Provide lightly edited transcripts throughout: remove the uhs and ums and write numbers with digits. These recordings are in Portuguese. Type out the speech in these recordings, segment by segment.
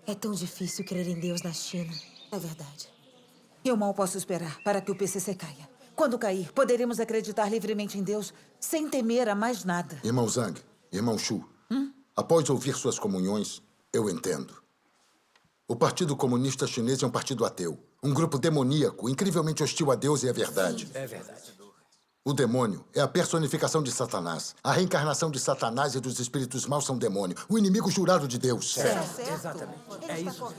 É tão difícil crer em Deus na China. É verdade. Eu mal posso esperar para que o PCC caia. Quando cair, poderemos acreditar livremente em Deus sem temer a mais nada. Irmão Zhang, irmão Shu, após ouvir suas comunhões, eu entendo. O Partido Comunista Chinês é um partido ateu. Um grupo demoníaco, incrivelmente hostil a Deus e à verdade. É verdade. O demônio é a personificação de Satanás. A reencarnação de Satanás e dos espíritos maus são demônio. O inimigo jurado de Deus. Certo. Exatamente. É isso.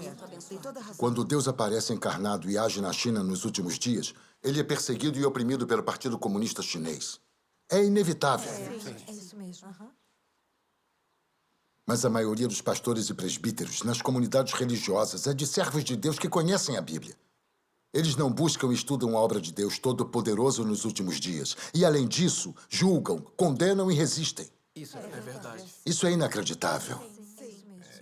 Tem toda a razão. Quando Deus aparece encarnado e age na China nos últimos dias, ele é perseguido e oprimido pelo Partido Comunista Chinês. É inevitável. É isso mesmo. Mas a maioria dos pastores e presbíteros nas comunidades religiosas é de servos de Deus que conhecem a Bíblia. Eles não buscam e estudam a obra de Deus Todo-Poderoso nos últimos dias. E, além disso, julgam, condenam e resistem. Isso é verdade. Isso é inacreditável.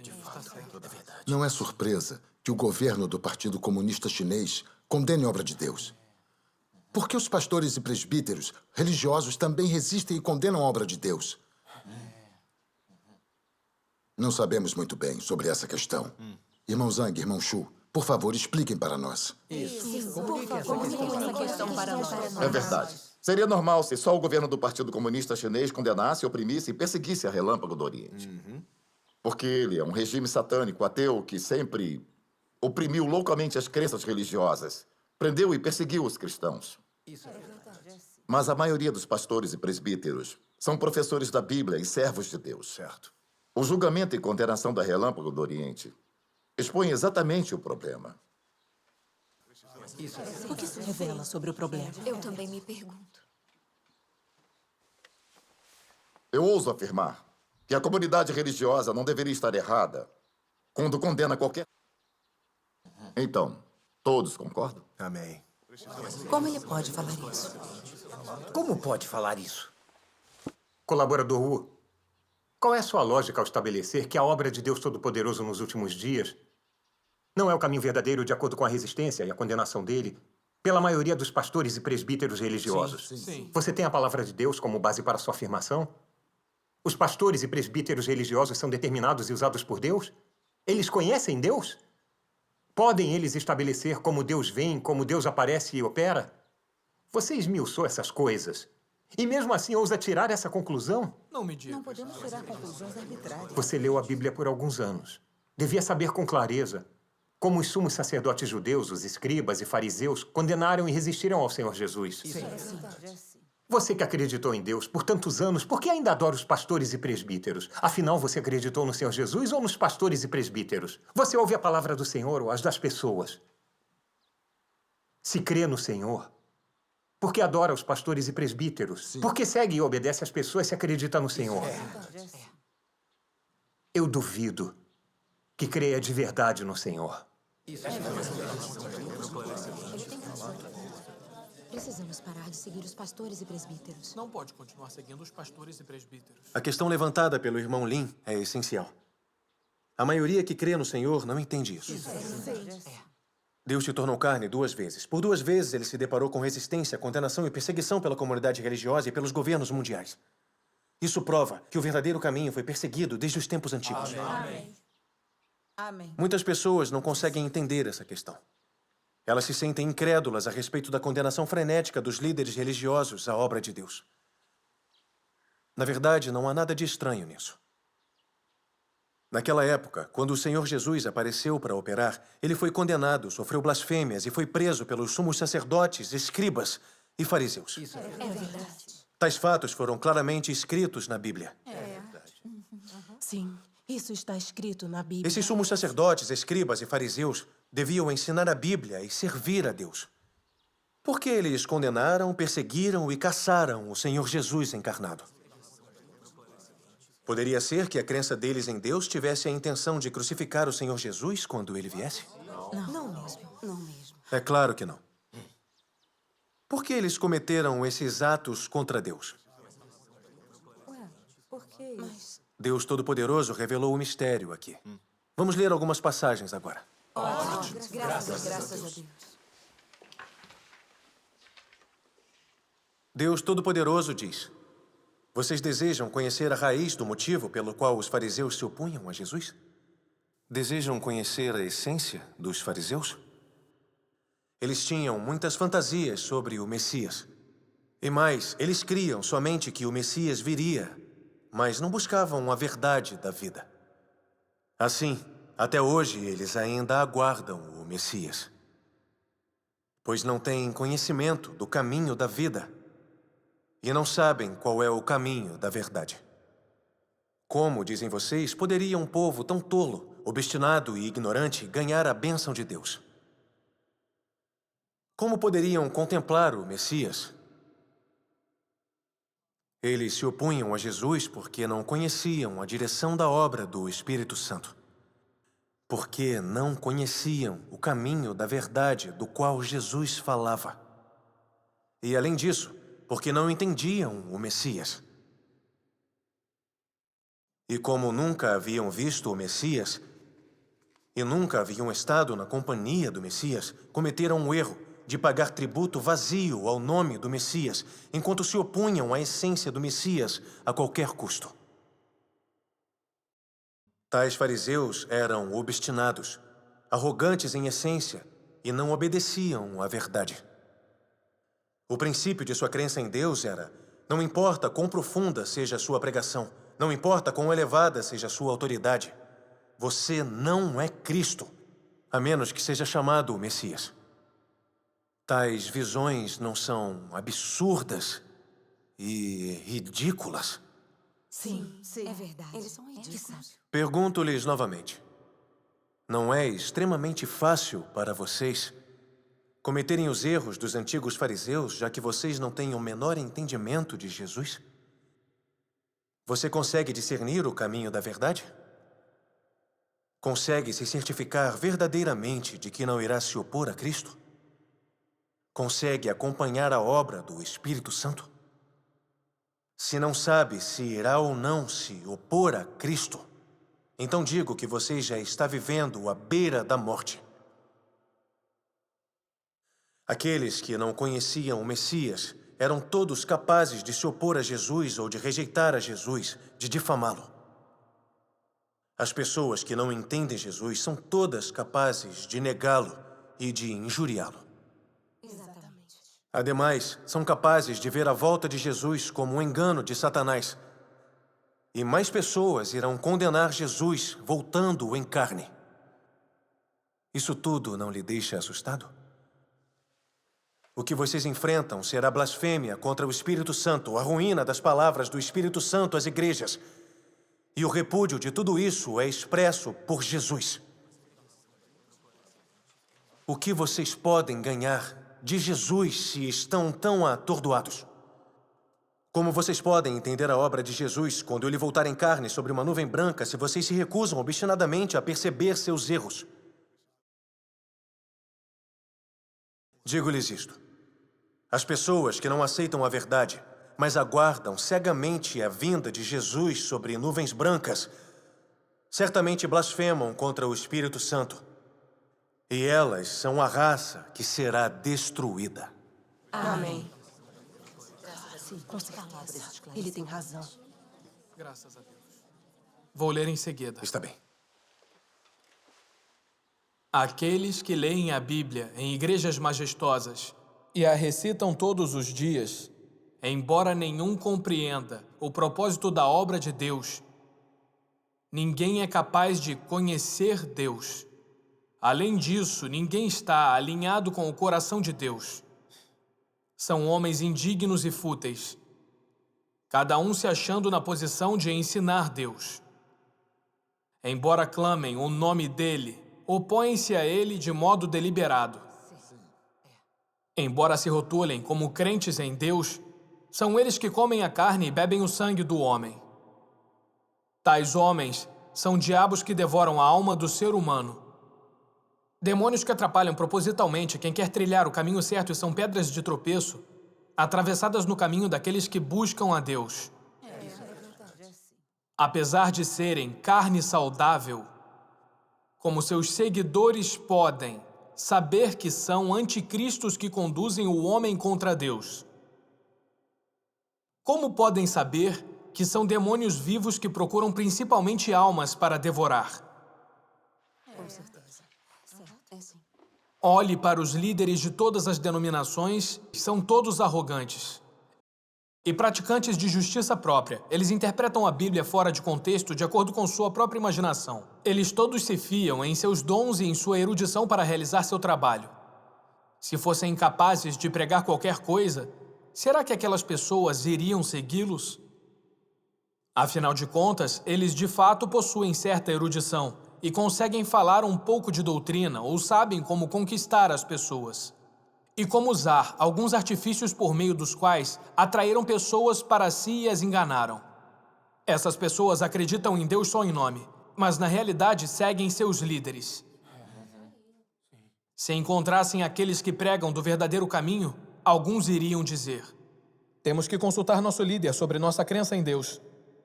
De fato, é verdade. Não é surpresa que o governo do Partido Comunista Chinês condene a obra de Deus. Porque os pastores e presbíteros religiosos também resistem e condenam a obra de Deus. Não sabemos muito bem sobre essa questão. Irmão Zhang, irmão Shu, por favor, expliquem para nós. É verdade. Seria normal se só o governo do Partido Comunista Chinês condenasse, oprimisse e perseguisse a Relâmpago do Oriente. Porque ele é um regime satânico, ateu, que sempre oprimiu loucamente as crenças religiosas, prendeu e perseguiu os cristãos. Isso é verdade. Mas a maioria dos pastores e presbíteros são professores da Bíblia e servos de Deus. Certo. O julgamento e condenação da Relâmpago do Oriente expõe exatamente o problema. Isso é verdade. O que isso revela sobre o problema? Eu também me pergunto. Eu ouso afirmar que a comunidade religiosa não deveria estar errada quando condena qualquer... Então, todos concordam? Amém. Como ele pode falar isso? Como pode falar isso? Colaborador Wu, qual é a sua lógica ao estabelecer que a obra de Deus Todo-Poderoso nos últimos dias não é o caminho verdadeiro de acordo com a resistência e a condenação dele pela maioria dos pastores e presbíteros religiosos? Sim. Você tem a palavra de Deus como base para sua afirmação? Os pastores e presbíteros religiosos são determinados e usados por Deus? Eles conhecem Deus? Podem eles estabelecer como Deus vem, como Deus aparece e opera? Você esmiuçou essas coisas. E mesmo assim ousa tirar essa conclusão? Não me diga. Não podemos tirar conclusões arbitrárias. Você leu a Bíblia por alguns anos. Devia saber com clareza como os sumos sacerdotes judeus, os escribas e fariseus, condenaram e resistiram ao Senhor Jesus. Você que acreditou em Deus por tantos anos, por que ainda adora os pastores e presbíteros? Afinal, você acreditou no Senhor Jesus ou nos pastores e presbíteros? Você ouve a palavra do Senhor ou as das pessoas? Se crê no Senhor, por que adora os pastores e presbíteros? Por que segue e obedece às pessoas se acredita no Senhor? Eu duvido que creia de verdade no Senhor. Isso é verdade. Precisamos parar de seguir os pastores e presbíteros. Não pode continuar seguindo os pastores e presbíteros. A questão levantada pelo irmão Lin é essencial. A maioria que crê no Senhor não entende isso. Deus se tornou carne 2 vezes. Por 2 vezes ele se deparou com resistência, condenação e perseguição pela comunidade religiosa e pelos governos mundiais. Isso prova que o verdadeiro caminho foi perseguido desde os tempos antigos. Amém. Muitas pessoas não conseguem entender essa questão. Elas se sentem incrédulas a respeito da condenação frenética dos líderes religiosos à obra de Deus. Na verdade, não há nada de estranho nisso. Naquela época, quando o Senhor Jesus apareceu para operar, ele foi condenado, sofreu blasfêmias e foi preso pelos sumos sacerdotes, escribas e fariseus. Isso é É verdade. verdade. Tais fatos foram claramente escritos na Bíblia. Sim, isso está escrito na Bíblia. Esses sumos sacerdotes, escribas e fariseus deviam ensinar a Bíblia e servir a Deus. Porque eles condenaram, perseguiram e caçaram o Senhor Jesus encarnado. Poderia ser que a crença deles em Deus tivesse a intenção de crucificar o Senhor Jesus quando ele viesse? Não mesmo. Não mesmo. É claro que não. Por que eles cometeram esses atos contra Deus? Por quê? Mas Deus Todo-Poderoso revelou o mistério aqui. Vamos ler algumas passagens agora. graças a Deus. Deus Todo-Poderoso diz: vocês desejam conhecer a raiz do motivo pelo qual os fariseus se opunham a Jesus? Desejam conhecer a essência dos fariseus? Eles tinham muitas fantasias sobre o Messias. E mais, eles criam somente que o Messias viria, mas não buscavam a verdade da vida. Assim, até hoje, eles ainda aguardam o Messias, pois não têm conhecimento do caminho da vida e não sabem qual é o caminho da verdade. Como, dizem vocês, poderia um povo tão tolo, obstinado e ignorante ganhar a bênção de Deus? Como poderiam contemplar o Messias? Eles se opunham a Jesus porque não conheciam a direção da obra do Espírito Santo. Porque não conheciam o caminho da verdade do qual Jesus falava. E, além disso, porque não entendiam o Messias. E como nunca haviam visto o Messias, e nunca haviam estado na companhia do Messias, cometeram o erro de pagar tributo vazio ao nome do Messias, enquanto se opunham à essência do Messias a qualquer custo. Tais fariseus eram obstinados, arrogantes em essência e não obedeciam à verdade. O princípio de sua crença em Deus era: não importa quão profunda seja a sua pregação, não importa quão elevada seja a sua autoridade, você não é Cristo, a menos que seja chamado o Messias. Tais visões não são absurdas e ridículas? Sim, é verdade. Eles são ridículos. Pergunto-lhes novamente. Não é extremamente fácil para vocês cometerem os erros dos antigos fariseus, já que vocês não têm o menor entendimento de Jesus? Você consegue discernir o caminho da verdade? Consegue se certificar verdadeiramente de que não irá se opor a Cristo? Consegue acompanhar a obra do Espírito Santo? Se não sabe se irá ou não se opor a Cristo, então digo que você já está vivendo à beira da morte. Aqueles que não conheciam o Messias eram todos capazes de se opor a Jesus ou de rejeitar a Jesus, de difamá-lo. As pessoas que não entendem Jesus são todas capazes de negá-lo e de injuriá-lo. Ademais, são capazes de ver a volta de Jesus como um engano de Satanás. E mais pessoas irão condenar Jesus voltando em carne. Isso tudo não lhe deixa assustado? O que vocês enfrentam será blasfêmia contra o Espírito Santo, a ruína das palavras do Espírito Santo às igrejas. E o repúdio de tudo isso é expresso por Jesus. O que vocês podem ganhar de Jesus se estão tão atordoados? Como vocês podem entender a obra de Jesus quando ele voltar em carne sobre uma nuvem branca se vocês se recusam obstinadamente a perceber seus erros? Digo-lhes isto. As pessoas que não aceitam a verdade, mas aguardam cegamente a vinda de Jesus sobre nuvens brancas, certamente blasfemam contra o Espírito Santo. E elas são a raça que será destruída. Amém. Sim, com certeza. Ele tem razão. Graças a Deus. Vou ler em seguida. Está bem. Aqueles que leem a Bíblia em igrejas majestosas e a recitam todos os dias, embora nenhum compreenda o propósito da obra de Deus, ninguém é capaz de conhecer Deus. Além disso, ninguém está alinhado com o coração de Deus. São homens indignos e fúteis, cada um se achando na posição de ensinar Deus. Embora clamem o nome dele, opõem-se a ele de modo deliberado. Embora se rotulem como crentes em Deus, são eles que comem a carne e bebem o sangue do homem. Tais homens são diabos que devoram a alma do ser humano. Demônios que atrapalham propositalmente quem quer trilhar o caminho certo e são pedras de tropeço, atravessadas no caminho daqueles que buscam a Deus. Apesar de serem carne saudável, como seus seguidores podem saber que são anticristos que conduzem o homem contra Deus? Como podem saber que são demônios vivos que procuram principalmente almas para devorar? Com certeza. Certo? É sim. Olhe para os líderes de todas as denominações, são todos arrogantes e praticantes de justiça própria. Eles interpretam a Bíblia fora de contexto de acordo com sua própria imaginação. Eles todos se fiam em seus dons e em sua erudição para realizar seu trabalho. Se fossem incapazes de pregar qualquer coisa, será que aquelas pessoas iriam segui-los? Afinal de contas, eles de fato possuem certa erudição e conseguem falar um pouco de doutrina ou sabem como conquistar as pessoas e como usar alguns artifícios por meio dos quais atraíram pessoas para si e as enganaram. Essas pessoas acreditam em Deus só em nome, mas na realidade seguem seus líderes. Se encontrassem aqueles que pregam do verdadeiro caminho, alguns iriam dizer: temos que consultar nosso líder sobre nossa crença em Deus.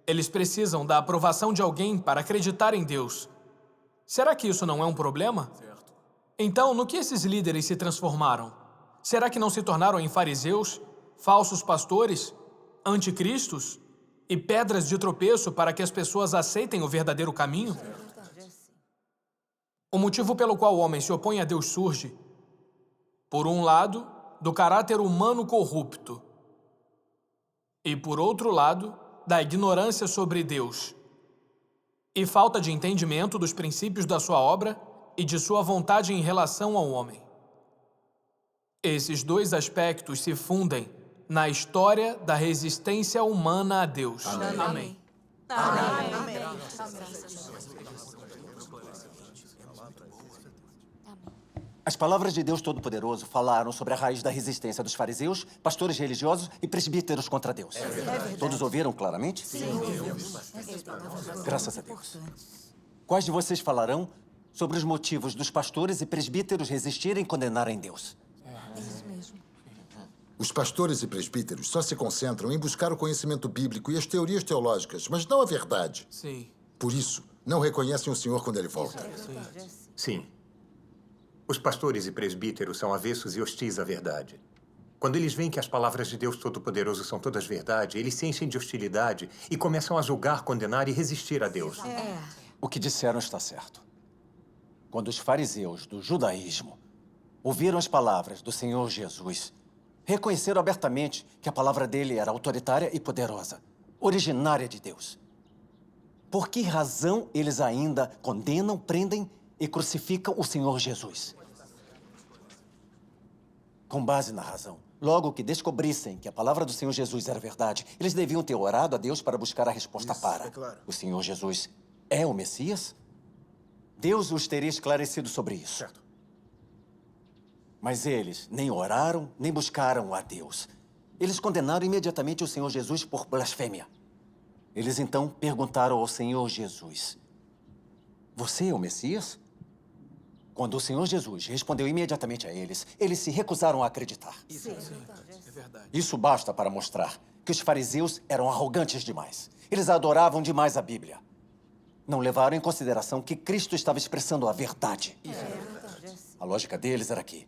Eles precisam da aprovação de alguém para acreditar em Deus. Será que isso não é um problema? Certo. Então, no que esses líderes se transformaram? Será que não se tornaram em fariseus, falsos pastores, anticristos e pedras de tropeço para que as pessoas aceitem o verdadeiro caminho? O motivo pelo qual o homem se opõe a Deus surge, por um lado, do caráter humano corrupto e, por outro lado, da ignorância sobre Deus e falta de entendimento dos princípios da sua obra e de sua vontade em relação ao homem. Esses dois aspectos se fundem na história da resistência humana a Deus. Amém. As palavras de Deus Todo-Poderoso falaram sobre a raiz da resistência dos fariseus, pastores religiosos e presbíteros contra Deus. Todos ouviram claramente? Sim. Graças a Deus. Quais de vocês falarão sobre os motivos dos pastores e presbíteros resistirem e condenarem Deus? Isso mesmo. Os pastores e presbíteros só se concentram em buscar o conhecimento bíblico e as teorias teológicas, mas não a verdade. Sim. Por isso, não reconhecem o Senhor quando ele volta. Sim. Os pastores e presbíteros são avessos e hostis à verdade. Quando eles veem que as palavras de Deus Todo-Poderoso são todas verdade, eles se enchem de hostilidade e começam a julgar, condenar e resistir a Deus. O que disseram está certo. Quando os fariseus do judaísmo ouviram as palavras do Senhor Jesus, reconheceram abertamente que a palavra dele era autoritária e poderosa, originária de Deus. Por que razão eles ainda condenam, prendem e crucificam o Senhor Jesus? Com base na razão. Logo que descobrissem que a palavra do Senhor Jesus era verdade, eles deviam ter orado a Deus para buscar a resposta para. O Senhor Jesus é o Messias? Deus os teria esclarecido sobre isso. Certo. Mas eles nem oraram, nem buscaram a Deus. Eles condenaram imediatamente o Senhor Jesus por blasfêmia. Eles então perguntaram ao Senhor Jesus: você é o Messias? Quando o Senhor Jesus respondeu imediatamente a eles, eles se recusaram a acreditar. É verdade. Isso basta para mostrar que os fariseus eram arrogantes demais. Eles adoravam demais a Bíblia. Não levaram em consideração que Cristo estava expressando a verdade. A lógica deles era que,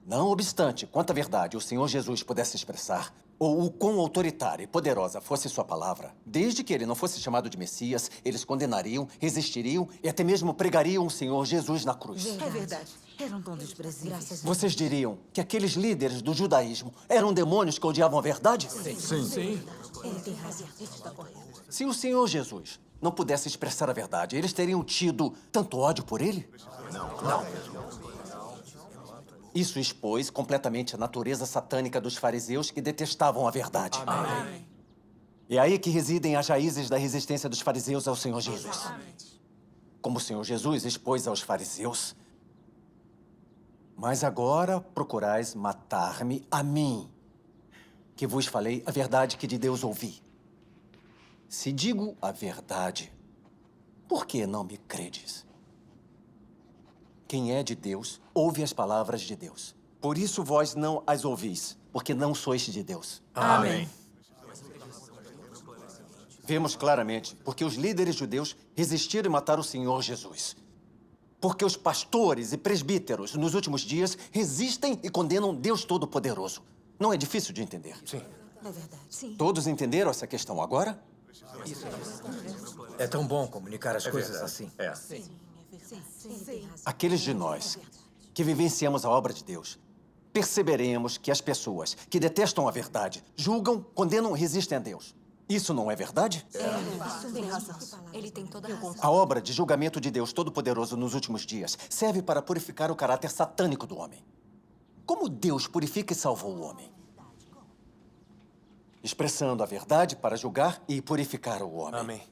não obstante quanta verdade o Senhor Jesus pudesse expressar, ou o quão autoritária e poderosa fosse sua palavra, desde que ele não fosse chamado de Messias, eles condenariam, resistiriam e até mesmo pregariam o Senhor Jesus na cruz. É verdade. Eram tão desprezíveis. Vocês diriam que aqueles líderes do judaísmo eram demônios que odiavam a verdade? Sim. Ele tem razão. Isso está correto. Se o Senhor Jesus não pudesse expressar a verdade, eles teriam tido tanto ódio por ele? Não. Isso expôs completamente a natureza satânica dos fariseus que detestavam a verdade. Amém. É aí que residem as raízes da resistência dos fariseus ao Senhor Jesus. Como o Senhor Jesus expôs aos fariseus: mas agora procurais matar-me a mim, que vos falei a verdade que de Deus ouvi. Se digo a verdade, por que não me credes? Quem é de Deus, ouve as palavras de Deus. Por isso vós não as ouvis, porque não sois de Deus. Amém. Vemos claramente porque os líderes judeus resistiram e mataram o Senhor Jesus. Porque os pastores e presbíteros, nos últimos dias, resistem e condenam Deus Todo-Poderoso. Não é difícil de entender. Sim. É verdade. Sim. Todos entenderam essa questão agora? É tão bom comunicar as coisas assim. É. Aqueles de nós que vivenciamos a obra de Deus, perceberemos que as pessoas que detestam a verdade julgam, condenam e resistem a Deus. Isso não é verdade? Tem razão. Ele tem toda a razão. A obra de julgamento de Deus Todo-Poderoso nos últimos dias serve para purificar o caráter satânico do homem. Como Deus purifica e salva o homem? Expressando a verdade para julgar e purificar o homem. Amém.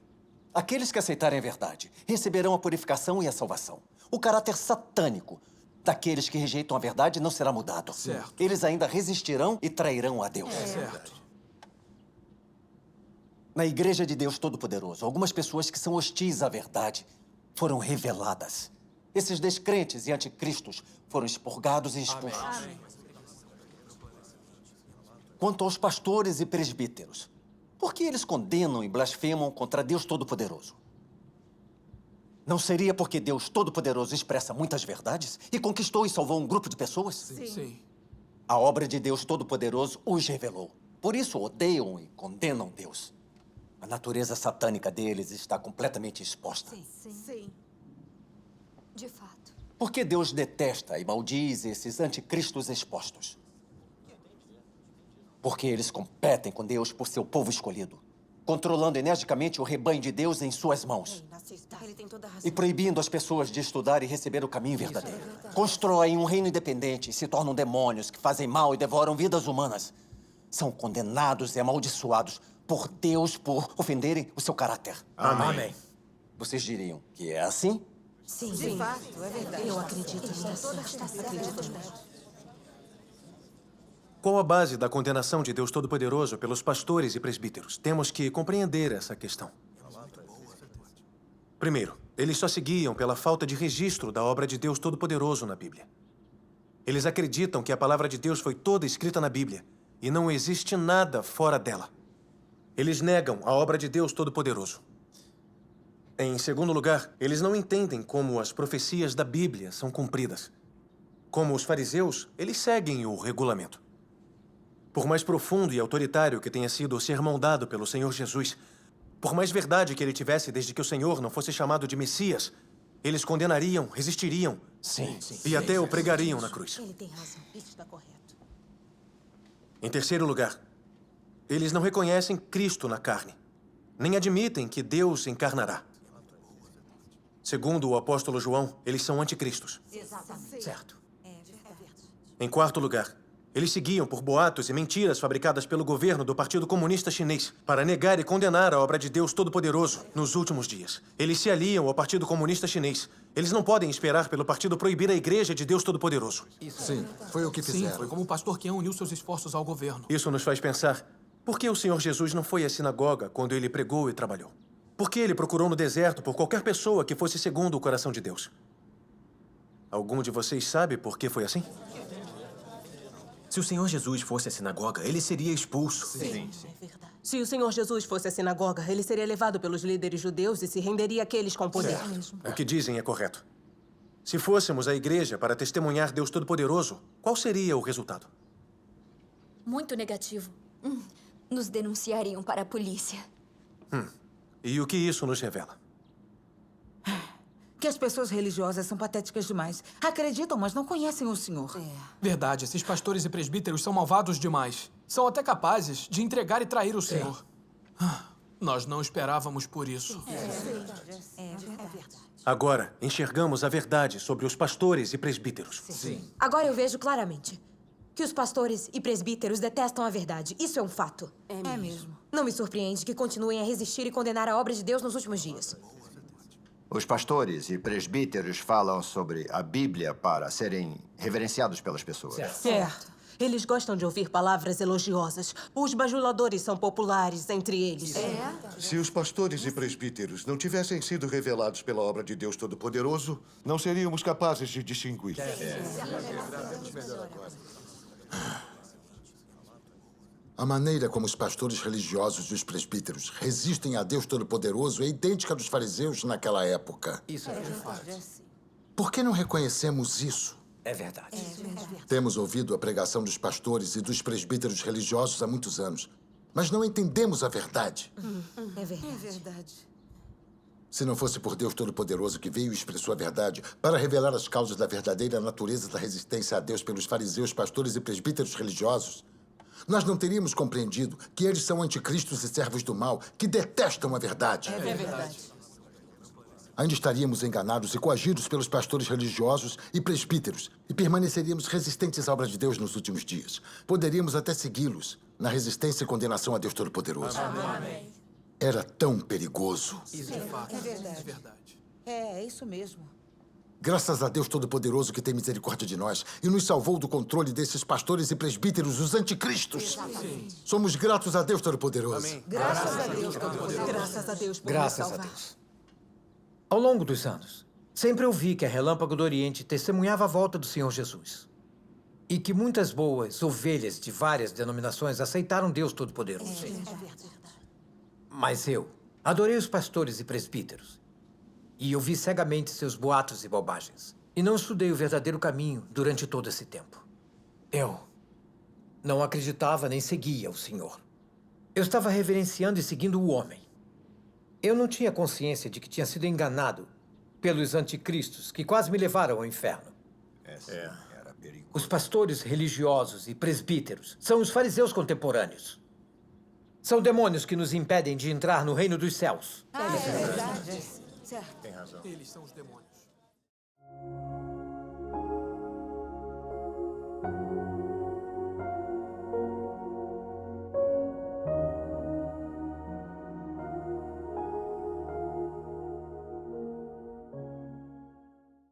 Aqueles que aceitarem a verdade receberão a purificação e a salvação. O caráter satânico daqueles que rejeitam a verdade não será mudado. Certo. Eles ainda resistirão e trairão a Deus. Certo. Na Igreja de Deus Todo-Poderoso, algumas pessoas que são hostis à verdade foram reveladas. Esses descrentes e anticristos foram expurgados e expulsos. Quanto aos pastores e presbíteros, por que eles condenam e blasfemam contra Deus Todo-Poderoso? Não seria porque Deus Todo-Poderoso expressa muitas verdades e conquistou e salvou um grupo de pessoas? Sim. A obra de Deus Todo-Poderoso os revelou. Por isso odeiam e condenam Deus. A natureza satânica deles está completamente exposta. Sim. De fato. Por que Deus detesta e maldiz esses anticristos expostos? Porque eles competem com Deus por seu povo escolhido, controlando energicamente o rebanho de Deus em suas mãos Ele tem toda a razão. e proibindo as pessoas de estudar e receber o caminho verdadeiro. Constroem um reino independente e se tornam demônios que fazem mal e devoram vidas humanas. São condenados e amaldiçoados por Deus por ofenderem o seu caráter. Amém. Vocês diriam que é assim? Sim. De fato, é verdade. Eu acredito nisso. Acredito nisso. Qual a base da condenação de Deus Todo-Poderoso pelos pastores e presbíteros? Temos que compreender essa questão. Primeiro, eles só seguiam pela falta de registro da obra de Deus Todo-Poderoso na Bíblia. Eles acreditam que a palavra de Deus foi toda escrita na Bíblia e não existe nada fora dela. Eles negam a obra de Deus Todo-Poderoso. Em segundo lugar, eles não entendem como as profecias da Bíblia são cumpridas. Como os fariseus, eles seguem o regulamento. Por mais profundo e autoritário que tenha sido o sermão dado pelo Senhor Jesus, por mais verdade que ele tivesse desde que o Senhor não fosse chamado de Messias, eles condenariam, resistiriam e até o pregariam na cruz. Ele tem razão. Isso está correto. Em terceiro lugar, eles não reconhecem Cristo na carne, nem admitem que Deus encarnará. Segundo o apóstolo João, eles são anticristos. Certo. Em quarto lugar, eles seguiam por boatos e mentiras fabricadas pelo governo do Partido Comunista Chinês para negar e condenar a obra de Deus Todo-Poderoso nos últimos dias. Eles se aliam ao Partido Comunista Chinês. Eles não podem esperar pelo partido proibir a Igreja de Deus Todo-Poderoso. Sim, foi o que Sim, fizeram. foi como o pastor Qian uniu seus esforços ao governo. Isso nos faz pensar, por que o Senhor Jesus não foi à sinagoga quando ele pregou e trabalhou? Por que ele procurou no deserto por qualquer pessoa que fosse segundo o coração de Deus? Algum de vocês sabe por que foi assim? Se o Senhor Jesus fosse à sinagoga, ele seria expulso. Se o Senhor Jesus fosse à sinagoga, ele seria levado pelos líderes judeus e se renderia àqueles com poder. O que dizem é correto. Se fôssemos à igreja para testemunhar Deus Todo-Poderoso, qual seria o resultado? Muito negativo. Nos denunciariam para a polícia. E o que isso nos revela? Que as pessoas religiosas são patéticas demais. Acreditam, mas não conhecem o Senhor. Verdade, esses pastores e presbíteros são malvados demais. São até capazes de entregar e trair o Senhor. Nós não esperávamos por isso. Agora, enxergamos a verdade sobre os pastores e presbíteros. Agora eu vejo claramente que os pastores e presbíteros detestam a verdade. Isso é um fato. É mesmo. Não me surpreende que continuem a resistir e condenar a obra de Deus nos últimos dias. Os pastores e presbíteros falam sobre a Bíblia para serem reverenciados pelas pessoas. Certo. Eles gostam de ouvir palavras elogiosas. Os bajuladores são populares entre eles. Se os pastores e presbíteros não tivessem sido revelados pela obra de Deus Todo-Poderoso, não seríamos capazes de distinguir. A maneira como os pastores religiosos e os presbíteros resistem a Deus Todo-Poderoso é idêntica à dos fariseus naquela época. Isso é de fato. Por que não reconhecemos isso? É verdade. Temos ouvido a pregação dos pastores e dos presbíteros religiosos há muitos anos, mas não entendemos a verdade. É verdade. É verdade. Se não fosse por Deus Todo-Poderoso que veio e expressou a verdade para revelar as causas da verdadeira natureza da resistência a Deus pelos fariseus, pastores e presbíteros religiosos, nós não teríamos compreendido que eles são anticristos e servos do mal que detestam a verdade. É verdade. Ainda estaríamos enganados e coagidos pelos pastores religiosos e presbíteros e permaneceríamos resistentes à obra de Deus nos últimos dias. Poderíamos até segui-los na resistência e condenação a Deus Todo-Poderoso. Amém. Era tão perigoso. Isso é fato. É verdade. É verdade. É isso mesmo. Graças a Deus Todo-Poderoso que tem misericórdia de nós e nos salvou do controle desses pastores e presbíteros, os anticristos. Somos gratos a Deus Todo-Poderoso. Amém. Graças a Deus, Todo-Poderoso. Graças a Deus por Graças nos a salvar. Deus. Ao longo dos anos, sempre ouvi que a Relâmpago do Oriente testemunhava a volta do Senhor Jesus. E que muitas boas ovelhas de várias denominações aceitaram Deus Todo-Poderoso. Mas eu adorei os pastores e presbíteros. E ouvi cegamente seus boatos e bobagens. E não estudei o verdadeiro caminho durante todo esse tempo. Eu não acreditava nem seguia o Senhor. Eu estava reverenciando e seguindo o homem. Eu não tinha consciência de que tinha sido enganado pelos anticristos que quase me levaram ao inferno. Era perigoso. Os pastores religiosos e presbíteros são os fariseus contemporâneos. São demônios que nos impedem de entrar no reino dos céus. É verdade. Certo. Eles são os demônios.